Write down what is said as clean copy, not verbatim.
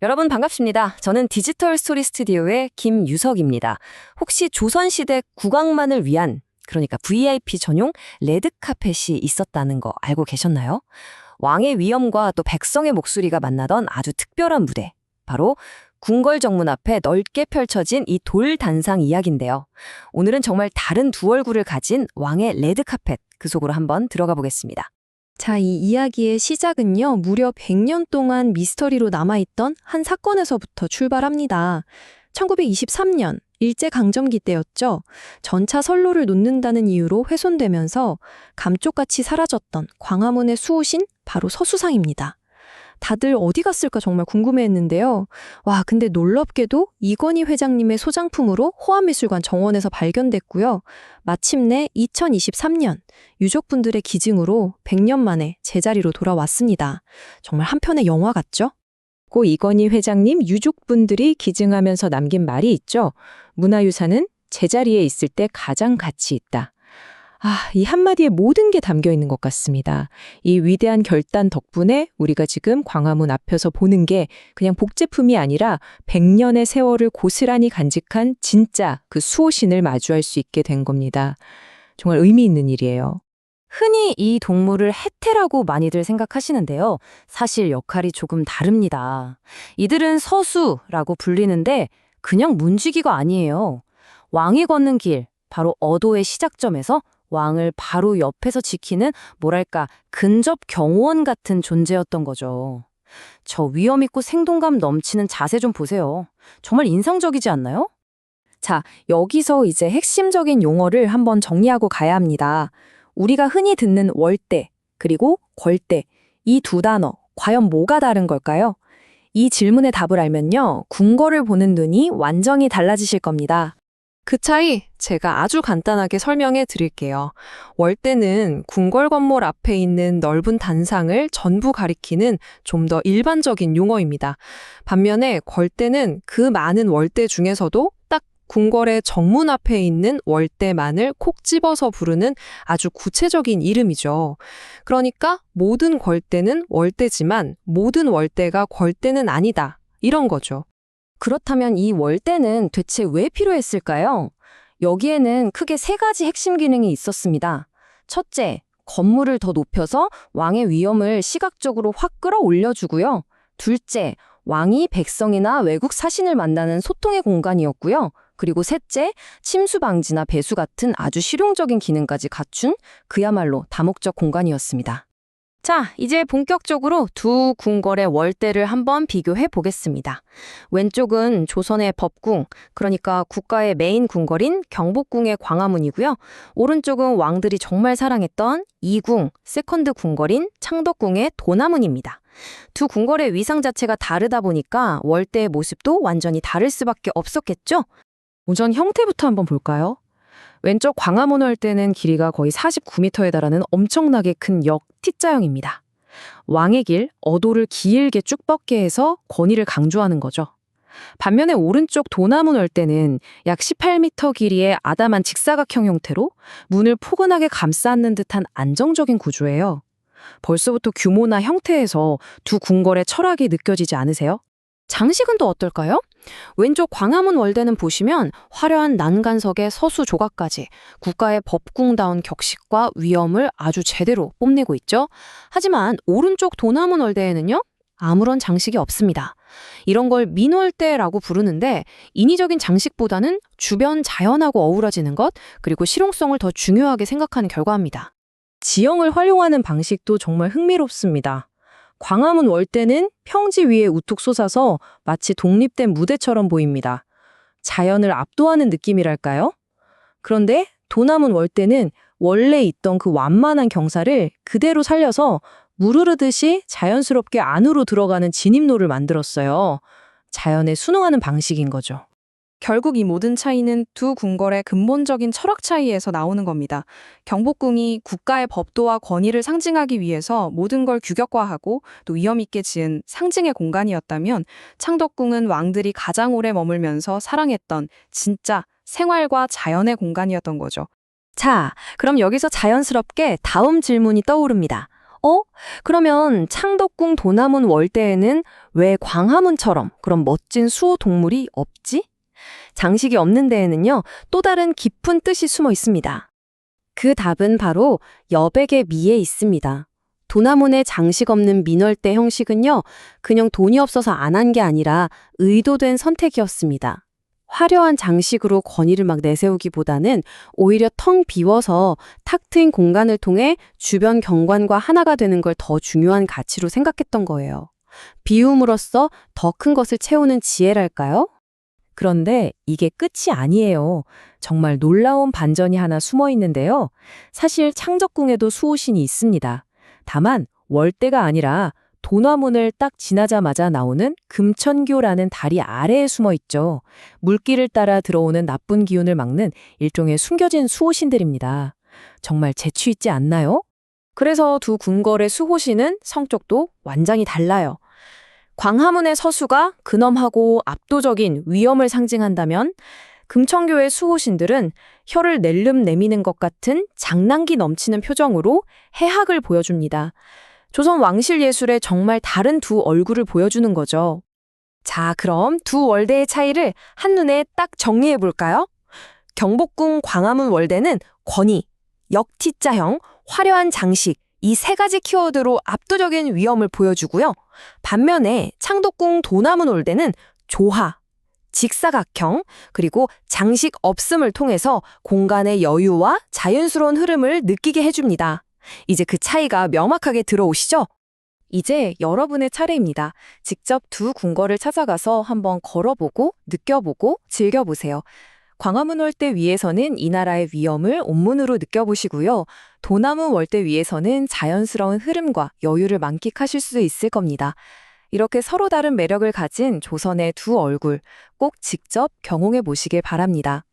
여러분 반갑습니다. 저는 디지털 스토리 스튜디오의 김유석입니다. 혹시 조선시대 국왕만을 위한, 그러니까 VIP 전용 레드카펫이 있었다는 거 알고 계셨나요? 왕의 위엄과 또 백성의 목소리가 만나던 아주 특별한 무대. 바로 궁궐 정문 앞에 넓게 펼쳐진 이 돌 단상 이야기인데요. 오늘은 정말 다른 두 얼굴을 가진 왕의 레드카펫, 그 속으로 한번 들어가 보겠습니다. 자, 이 이야기의 시작은요, 무려 100년 동안 미스터리로 남아있던 한 사건에서부터 출발합니다. 1923년, 일제강점기 때였죠. 전차 선로를 놓는다는 이유로 훼손되면서 감쪽같이 사라졌던 광화문의 수호신, 바로 서수상입니다. 다들 어디 갔을까 정말 궁금해했는데요. 와, 근데 놀랍게도 이건희 회장님의 소장품으로 호암미술관 정원에서 발견됐고요. 마침내 2023년 유족분들의 기증으로 100년 만에 제자리로 돌아왔습니다. 정말 한편의 영화 같죠? 고 이건희 회장님 유족분들이 기증하면서 남긴 말이 있죠. 문화유산은 제자리에 있을 때 가장 가치 있다. 이 한마디에 모든 게 담겨 있는 것 같습니다. 이 위대한 결단 덕분에 우리가 지금 광화문 앞에서 보는 게 그냥 복제품이 아니라 100년의 세월을 고스란히 간직한 진짜 그 수호신을 마주할 수 있게 된 겁니다. 정말 의미 있는 일이에요. 흔히 이 동물을 해태라고 많이들 생각하시는데요. 사실 역할이 조금 다릅니다. 이들은 서수라고 불리는데 그냥 문지기가 아니에요. 왕이 걷는 길, 바로 어도의 시작점에서 왕을 바로 옆에서 지키는 뭐랄까 근접 경호원 같은 존재였던 거죠. 저 위험 있고 생동감 넘치는 자세 좀 보세요. 정말 인상적이지 않나요? 자, 여기서 이제 핵심적인 용어를 한번 정리하고 가야 합니다. 우리가 흔히 듣는 월대, 그리고 걸대, 이 두 단어, 과연 뭐가 다른 걸까요? 이 질문의 답을 알면요, 궁궐을 보는 눈이 완전히 달라지실 겁니다. 그 차이 제가 아주 간단하게 설명해 드릴게요. 월대는 궁궐 건물 앞에 있는 넓은 단상을 전부 가리키는 좀 더 일반적인 용어입니다. 반면에 걸대는 그 많은 월대 중에서도 딱 궁궐의 정문 앞에 있는 월대만을 콕 집어서 부르는 아주 구체적인 이름이죠. 그러니까 모든 걸대는 월대지만 모든 월대가 걸대는 아니다. 이런 거죠. 그렇다면 이 월대는 대체 왜 필요했을까요? 여기에는 크게 세 가지 핵심 기능이 있었습니다. 첫째, 건물을 더 높여서 왕의 위엄을 시각적으로 확 끌어올려주고요. 둘째, 왕이 백성이나 외국 사신을 만나는 소통의 공간이었고요. 그리고 셋째, 침수 방지나 배수 같은 아주 실용적인 기능까지 갖춘 그야말로 다목적 공간이었습니다. 자, 이제 본격적으로 두 궁궐의 월대를 한번 비교해 보겠습니다. 왼쪽은 조선의 법궁, 그러니까 국가의 메인 궁궐인 경복궁의 광화문이고요. 오른쪽은 왕들이 정말 사랑했던 이궁, 세컨드 궁궐인 창덕궁의 도남문입니다. 두 궁궐의 위상 자체가 다르다 보니까 월대의 모습도 완전히 다를 수밖에 없었겠죠? 우선 형태부터 한번 볼까요? 왼쪽 광화문 월대는 길이가 거의 49m에 달하는 엄청나게 큰 역 T자형입니다. 왕의 길, 어도를 길게 쭉 뻗게 해서 권위를 강조하는 거죠. 반면에 오른쪽 도남문 월대는 약 18m 길이의 아담한 직사각형 형태로 문을 포근하게 감싸는 듯한 안정적인 구조예요. 벌써부터 규모나 형태에서 두 궁궐의 철학이 느껴지지 않으세요? 장식은 또 어떨까요? 왼쪽 광화문 월대는 보시면 화려한 난간석의 서수 조각까지 국가의 법궁다운 격식과 위엄을 아주 제대로 뽐내고 있죠. 하지만 오른쪽 도남문 월대에는요, 아무런 장식이 없습니다. 이런 걸 민월대라고 부르는데 인위적인 장식보다는 주변 자연하고 어우러지는 것, 그리고 실용성을 더 중요하게 생각하는 결과입니다. 지형을 활용하는 방식도 정말 흥미롭습니다. 광화문 월대는 평지 위에 우뚝 솟아서 마치 독립된 무대처럼 보입니다. 자연을 압도하는 느낌이랄까요? 그런데 도남문 월대는 원래 있던 그 완만한 경사를 그대로 살려서 물 흐르듯이 자연스럽게 안으로 들어가는 진입로를 만들었어요. 자연에 순응하는 방식인 거죠. 결국 이 모든 차이는 두 궁궐의 근본적인 철학 차이에서 나오는 겁니다. 경복궁이 국가의 법도와 권위를 상징하기 위해서 모든 걸 규격화하고 또 위험 있게 지은 상징의 공간이었다면 창덕궁은 왕들이 가장 오래 머물면서 사랑했던 진짜 생활과 자연의 공간이었던 거죠. 자, 그럼 여기서 자연스럽게 다음 질문이 떠오릅니다. 그러면 창덕궁 도남문 월대에는 왜 광화문처럼 그런 멋진 수호 동물이 없지? 장식이 없는 데에는요, 또 다른 깊은 뜻이 숨어 있습니다. 그 답은 바로 여백의 미에 있습니다. 도남문의 장식 없는 민월대 형식은요, 그냥 돈이 없어서 안 한 게 아니라 의도된 선택이었습니다. 화려한 장식으로 권위를 막 내세우기보다는 오히려 텅 비워서 탁 트인 공간을 통해 주변 경관과 하나가 되는 걸 더 중요한 가치로 생각했던 거예요. 비움으로써 더 큰 것을 채우는 지혜랄까요? 그런데 이게 끝이 아니에요. 정말 놀라운 반전이 하나 숨어 있는데요. 사실 창덕궁에도 수호신이 있습니다. 다만 월대가 아니라 도남문을 딱 지나자마자 나오는 금천교라는 다리 아래에 숨어 있죠. 물길을 따라 들어오는 나쁜 기운을 막는 일종의 숨겨진 수호신들입니다. 정말 재치 있지 않나요? 그래서 두 궁궐의 수호신은 성격도 완전히 달라요. 광화문의 서수가 근엄하고 압도적인 위엄을 상징한다면 금천교의 수호신들은 혀를 낼름 내미는 것 같은 장난기 넘치는 표정으로 해학을 보여줍니다. 조선 왕실 예술의 정말 다른 두 얼굴을 보여주는 거죠. 자, 그럼 두 월대의 차이를 한눈에 딱 정리해 볼까요? 경복궁 광화문 월대는 권위, 역티자형, 화려한 장식, 이 세 가지 키워드로 압도적인 위엄을 보여주고요. 반면에 창덕궁 도남문 월대는 조화, 직사각형, 그리고 장식 없음을 통해서 공간의 여유와 자연스러운 흐름을 느끼게 해줍니다. 이제 그 차이가 명확하게 들어오시죠? 이제 여러분의 차례입니다. 직접 두 궁궐을 찾아가서 한번 걸어보고, 느껴보고, 즐겨보세요. 광화문 월대 위에서는 이 나라의 위엄을 온문으로 느껴보시고요. 도남문 월대 위에서는 자연스러운 흐름과 여유를 만끽하실 수 있을 겁니다. 이렇게 서로 다른 매력을 가진 조선의 두 얼굴 꼭 직접 경험해 보시길 바랍니다.